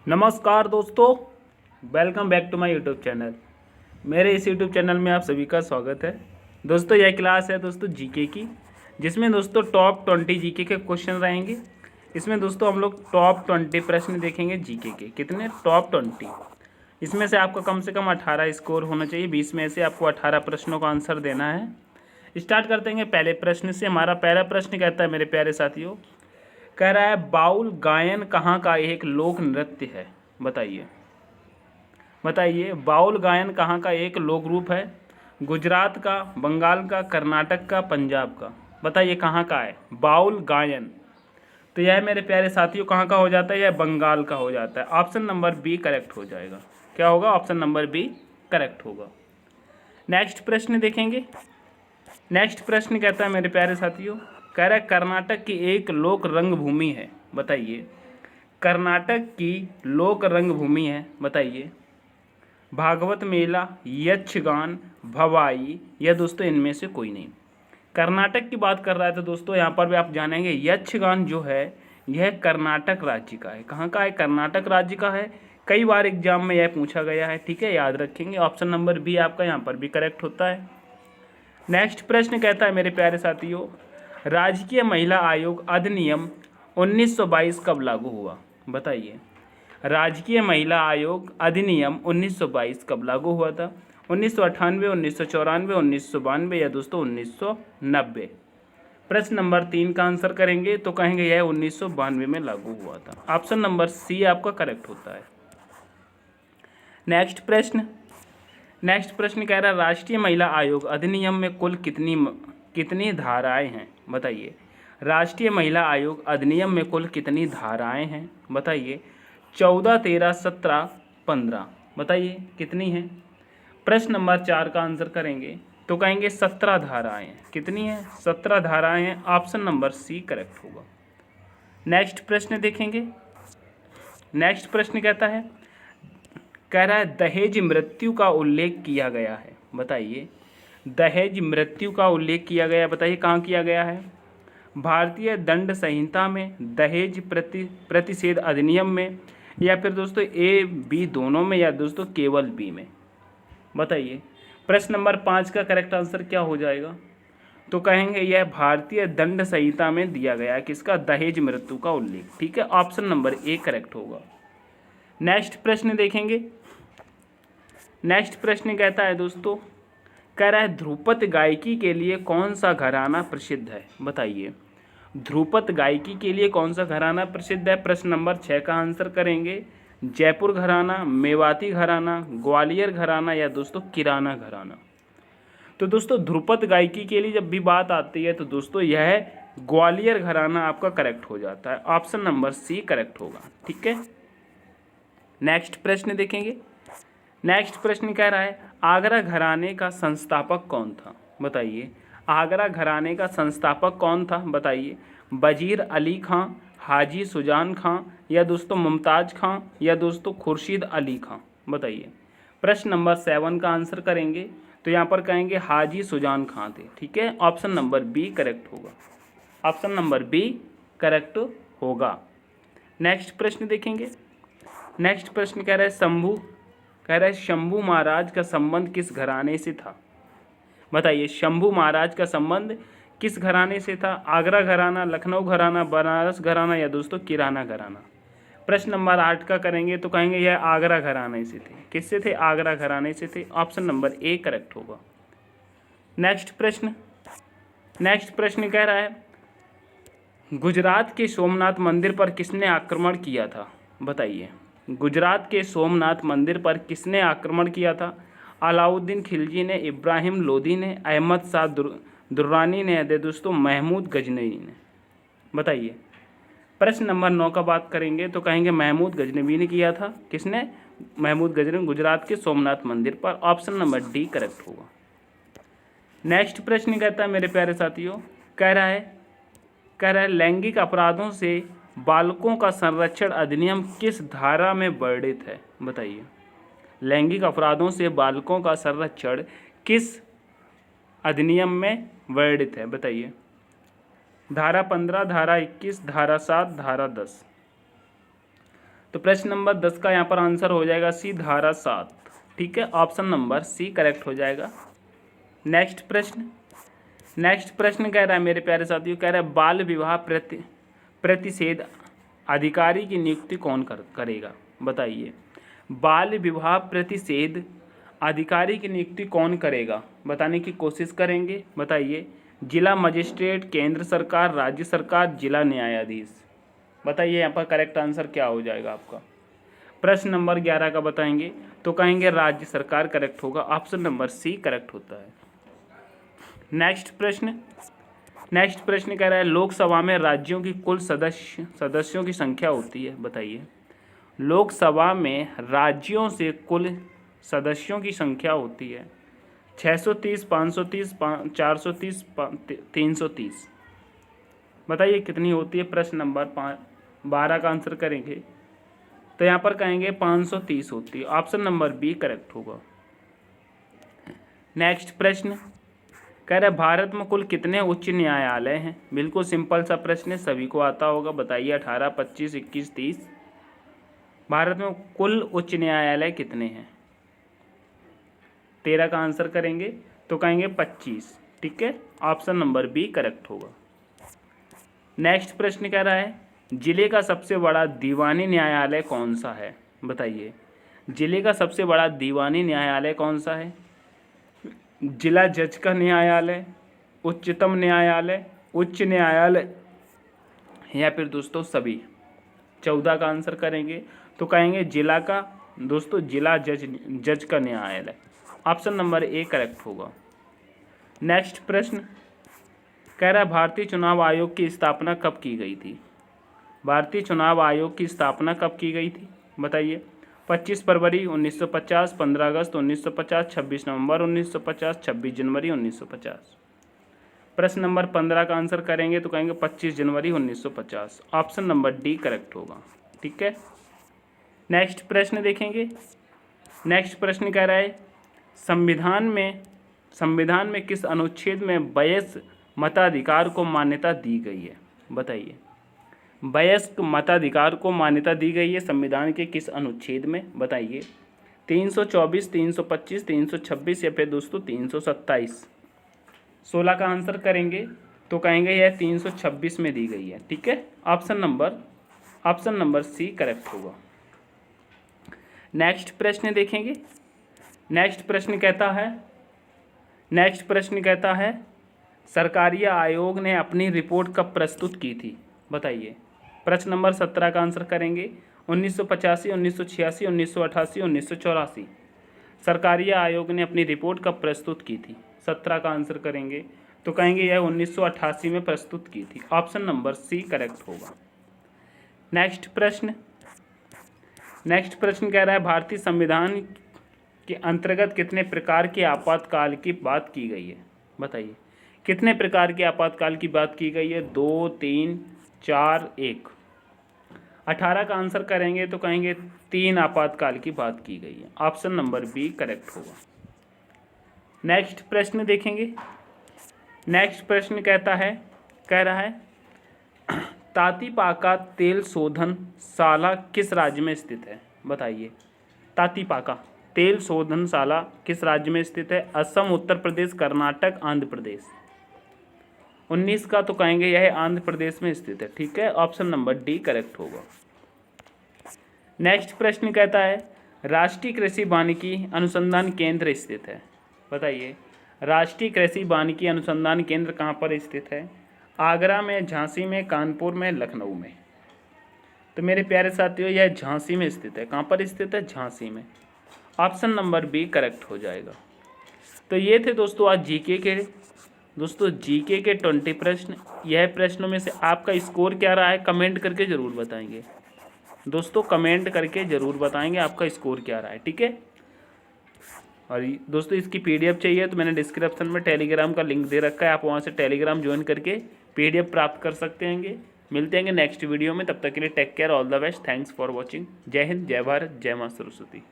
नमस्कार दोस्तों, welcome back to my YouTube channel. मेरे इस यूट्यूब चैनल में आप सभी का स्वागत है। दोस्तों यह क्लास है दोस्तों जीके की, जिसमें दोस्तों टॉप 20 जीके के क्वेश्चन रहेंगे। इसमें दोस्तों हम लोग टॉप 20 प्रश्न देखेंगे जीके के। कितने? टॉप 20। इसमें से आपका कम से कम 18 स्कोर होना चाहिए। 20 में से आपको 18 प्रश्नों का आंसर देना है। स्टार्ट करते हैं पहले प्रश्न से। हमारा पहला प्रश्न कहता है मेरे प्यारे साथियों, कह रहा है बाउल गायन कहाँ का एक लोक नृत्य है? बताइए बताइए, बाउल गायन कहाँ का एक लोक रूप है? गुजरात का, बंगाल का, कर्नाटक का, पंजाब का? बताइए कहाँ का है बाउल गायन? तो यह मेरे प्यारे साथियों कहाँ का हो जाता है? यह बंगाल का हो जाता है। ऑप्शन नंबर बी करेक्ट हो जाएगा। क्या होगा? ऑप्शन नंबर बी करेक्ट होगा। नेक्स्ट प्रश्न देखेंगे। नेक्स्ट प्रश्न कहता है मेरे प्यारे साथियों, कह रहा है कर्नाटक की एक लोक रंगभूमि है। बताइए कर्नाटक की लोक रंगभूमि है। बताइए भागवत मेला, यक्षगान, भवाई, या दोस्तों इनमें से कोई नहीं। कर्नाटक की बात कर रहा है तो दोस्तों यहाँ पर भी आप जानेंगे यक्षगान जो है यह कर्नाटक राज्य का है। कहाँ का है? कर्नाटक राज्य का है। कई बार एग्जाम में यह पूछा गया है, ठीक है, याद रखेंगे। ऑप्शन नंबर बी आपका यहाँ पर भी करेक्ट होता है। नेक्स्ट प्रश्न कहता है मेरे प्यारे साथियों, राजकीय महिला आयोग अधिनियम 1922 कब लागू हुआ? बताइए राजकीय महिला आयोग अधिनियम 1922 कब लागू हुआ था? 1998, 1994, 1992 या दोस्तों 1990? प्रश्न नंबर 3 का आंसर करेंगे तो कहेंगे यह 1992 में लागू हुआ था। ऑप्शन नंबर सी आपका करेक्ट होता है। नेक्स्ट प्रश्न कह रहा है राष्ट्रीय महिला आयोग अधिनियम में कुल कितनी धाराएं हैं? बताइए राष्ट्रीय महिला आयोग अधिनियम में कुल कितनी धाराएं हैं? बताइए 14, 13, 17, 15? बताइए कितनी हैं? प्रश्न नंबर 4 का आंसर करेंगे तो कहेंगे 17 धाराएं हैं। कितनी हैं? 17 धाराएं हैं। ऑप्शन नंबर सी करेक्ट होगा। नेक्स्ट प्रश्न देखेंगे। नेक्स्ट प्रश्न कहता है, कह रहा है दहेज मृत्यु का उल्लेख किया गया है। बताइए दहेज मृत्यु का उल्लेख किया गया, बताइए कहाँ किया गया है? भारतीय दंड संहिता में, दहेज प्रतिषेध अधिनियम में, या फिर दोस्तों ए बी दोनों में, या दोस्तों केवल बी में? बताइए प्रश्न नंबर 5 का करेक्ट आंसर क्या हो जाएगा? तो कहेंगे यह भारतीय दंड संहिता में दिया गया है। किसका? दहेज मृत्यु का उल्लेख। ठीक है, ऑप्शन नंबर ए करेक्ट होगा। नेक्स्ट प्रश्न देखेंगे। नेक्स्ट प्रश्न कहता है दोस्तों, कह रहा है ध्रुपद गायकी के लिए कौन सा घराना प्रसिद्ध है? बताइए ध्रुपद गायकी के लिए कौन सा घराना प्रसिद्ध है? प्रश्न नंबर 6 का आंसर करेंगे जयपुर घराना, मेवाती घराना, ग्वालियर घराना, या दोस्तों किराना घराना? तो दोस्तों ध्रुपद गायकी के लिए जब भी बात आती है तो दोस्तों यह ग्वालियर घराना आपका करेक्ट हो जाता है। ऑप्शन नंबर सी करेक्ट होगा। ठीक है, नेक्स्ट प्रश्न देखेंगे। नेक्स्ट प्रश्न कह रहा है आगरा घराने का संस्थापक कौन था? बताइए आगरा घराने का संस्थापक कौन था? बताइए वजीर अली खां, हाजी सुजान खां, या दोस्तों मुमताज़ खां, या दोस्तों खुर्शीद अली खां? बताइए प्रश्न नंबर 7 का आंसर करेंगे तो यहाँ पर कहेंगे हाजी सुजान खां थे। ठीक है, ऑप्शन नंबर बी करेक्ट होगा। ऑप्शन नंबर बी करेक्ट होगा। नेक्स्ट प्रश्न देखेंगे। नेक्स्ट प्रश्न कह रहा है शंभू महाराज का संबंध किस घराने से था? बताइए शंभू महाराज का संबंध किस घराने से था? आगरा घराना, लखनऊ घराना, बनारस घराना, या दोस्तों किराना घराना? प्रश्न नंबर 8 का करेंगे तो कहेंगे यह आगरा घराने से थे। किससे थे? आगरा घराने से थे। ऑप्शन नंबर ए करेक्ट होगा। नेक्स्ट प्रश्न कह रहा है गुजरात के सोमनाथ मंदिर पर किसने आक्रमण किया था? बताइए गुजरात के सोमनाथ मंदिर पर किसने आक्रमण किया था? अलाउद्दीन खिलजी ने, इब्राहिम लोदी ने, अहमद शाह दुर्रानी ने, या दोस्तों महमूद गजनवी ने? बताइए प्रश्न नंबर 9 का बात करेंगे तो कहेंगे महमूद गजनवी ने किया था। किसने? महमूद गजनवी, गुजरात के सोमनाथ मंदिर पर। ऑप्शन नंबर डी करेक्ट होगा। नेक्स्ट प्रश्न कहता है मेरे प्यारे साथियों, कह रहा है लैंगिक अपराधों से बालकों का संरक्षण अधिनियम किस धारा में वर्णित है? बताइए लैंगिक अपराधों से बालकों का संरक्षण किस अधिनियम में वर्णित है? बताइए धारा 15, धारा 21, धारा 7, धारा 10? तो प्रश्न नंबर 10 का यहाँ पर आंसर हो जाएगा सी, धारा 7। ठीक है, ऑप्शन नंबर सी करेक्ट हो जाएगा। नेक्स्ट प्रश्न कह रहा है मेरे प्यारे साथियों, कह रहा है बाल विवाह प्रतिषेध अधिकारी की नियुक्ति कौन करेगा? बताइए, बाल विवाह प्रतिषेध अधिकारी की नियुक्ति कौन करेगा? बताने की कोशिश करेंगे। बताइए, जिला मजिस्ट्रेट, केंद्र सरकार, राज्य सरकार, जिला न्यायाधीश। बताइए यहाँ पर करेक्ट आंसर क्या हो जाएगा आपका? प्रश्न नंबर 11 का बताएंगे तो कहेंगे राज्य सरकार करेक्ट होगा, ऑप्शन नंबर सी करेक्ट होता है। नेक्स्ट प्रश्न कह रहा है लोकसभा में राज्यों की कुल सदस्यों की संख्या होती है। बताइए, लोकसभा में राज्यों से कुल सदस्यों की संख्या होती है 630, 530, 430, 330। बताइए कितनी होती है? प्रश्न नंबर 12 का आंसर करेंगे तो यहाँ पर कहेंगे 530 होती है, ऑप्शन नंबर बी करेक्ट होगा। नेक्स्ट प्रश्न कह रहा है भारत में कुल कितने उच्च न्यायालय हैं? बिल्कुल सिंपल सा प्रश्न है, सभी को आता होगा। बताइए 18, 25, 21, 30। भारत में कुल उच्च न्यायालय कितने हैं? 13 का आंसर करेंगे तो कहेंगे 25। ठीक है, ऑप्शन नंबर बी करेक्ट होगा। नेक्स्ट प्रश्न कह रहा है जिले का सबसे बड़ा दीवानी न्यायालय कौन सा है? बताइए, जिले का सबसे बड़ा दीवानी न्यायालय कौन सा है? जिला जज का न्यायालय, उच्चतम न्यायालय, उच्च न्यायालय, या फिर दोस्तों सभी? 14 का आंसर करेंगे तो कहेंगे जिला का, दोस्तों जिला जज का न्यायालय, ऑप्शन नंबर ए करेक्ट होगा। नेक्स्ट प्रश्न कह रहा है भारतीय चुनाव आयोग की स्थापना कब की गई थी? भारतीय चुनाव आयोग की स्थापना कब की गई थी? बताइए, 25 फरवरी 1950, 15 अगस्त 1950, 26 नवंबर 1950, 26 जनवरी 1950। प्रश्न नंबर 15 का आंसर करेंगे तो कहेंगे 25 जनवरी 1950, ऑप्शन नंबर डी करेक्ट होगा। ठीक है, नेक्स्ट प्रश्न देखेंगे। नेक्स्ट प्रश्न कह रहा है संविधान में किस अनुच्छेद में वयस्क मताधिकार को मान्यता दी गई है? बताइए, वयस्क मताधिकार को मान्यता दी गई है संविधान के किस अनुच्छेद में? बताइए, 324, 325, 326 या फिर दोस्तों 327। 16 का आंसर करेंगे तो कहेंगे यह 326 में दी गई है। ठीक है, ऑप्शन नंबर सी करेक्ट होगा। नेक्स्ट प्रश्न देखेंगे। नेक्स्ट प्रश्न कहता है सरकारी आयोग ने अपनी रिपोर्ट कब प्रस्तुत की थी? बताइए, प्रश्न नंबर 17 का आंसर करेंगे 1985, 1986, 1988, 1984। सरकारी आयोग ने अपनी रिपोर्ट कब प्रस्तुत की थी? 17 का आंसर करेंगे तो कहेंगे यह 1988 में प्रस्तुत की थी, ऑप्शन नंबर सी करेक्ट होगा। नेक्स्ट प्रश्न कह रहा है भारतीय संविधान के अंतर्गत कितने प्रकार के आपातकाल की बात की गई है? बताइए, कितने प्रकार के आपातकाल की बात की गई है? 2, 3, 4, 1। 18 का आंसर करेंगे तो कहेंगे 3 आपातकाल की बात की गई है, ऑप्शन नंबर बी करेक्ट होगा। नेक्स्ट प्रश्न देखेंगे। नेक्स्ट प्रश्न कह रहा है तातीपाका तेल शोधनशाला किस राज्य में स्थित है? बताइए, तातीपाका तेल शोधनशाला किस राज्य में स्थित है? असम, उत्तर प्रदेश, कर्नाटक, आंध्र प्रदेश। 19 का तो कहेंगे यह आंध्र प्रदेश में स्थित है। ठीक है, ऑप्शन नंबर डी करेक्ट होगा। नेक्स्ट प्रश्न कहता है राष्ट्रीय कृषि वानिकी अनुसंधान केंद्र स्थित है। बताइए, राष्ट्रीय कृषि वानिकी अनुसंधान केंद्र कहाँ पर स्थित है? आगरा में, झांसी में, कानपुर में, लखनऊ में। तो मेरे प्यारे साथियों यह झांसी में स्थित है। कहाँ पर स्थित है? झांसी में, ऑप्शन नंबर बी करेक्ट हो जाएगा। तो ये थे दोस्तों आज जीके के 20 प्रश्न। यह प्रश्नों में से आपका स्कोर क्या रहा है कमेंट करके ज़रूर बताएंगे दोस्तों, कमेंट करके ज़रूर बताएंगे आपका स्कोर क्या रहा है। ठीक है, और दोस्तों इसकी पीडीएफ चाहिए तो मैंने डिस्क्रिप्शन में टेलीग्राम का लिंक दे रखा है, आप वहाँ से टेलीग्राम ज्वाइन करके पीडीएफ प्राप्त कर सकते हैं। मिलते हैं नेक्स्ट वीडियो में, तब तक के लिए take care, all the best, thanks for watching. जय हिंद, जय भारत, जय माँ सरस्वती।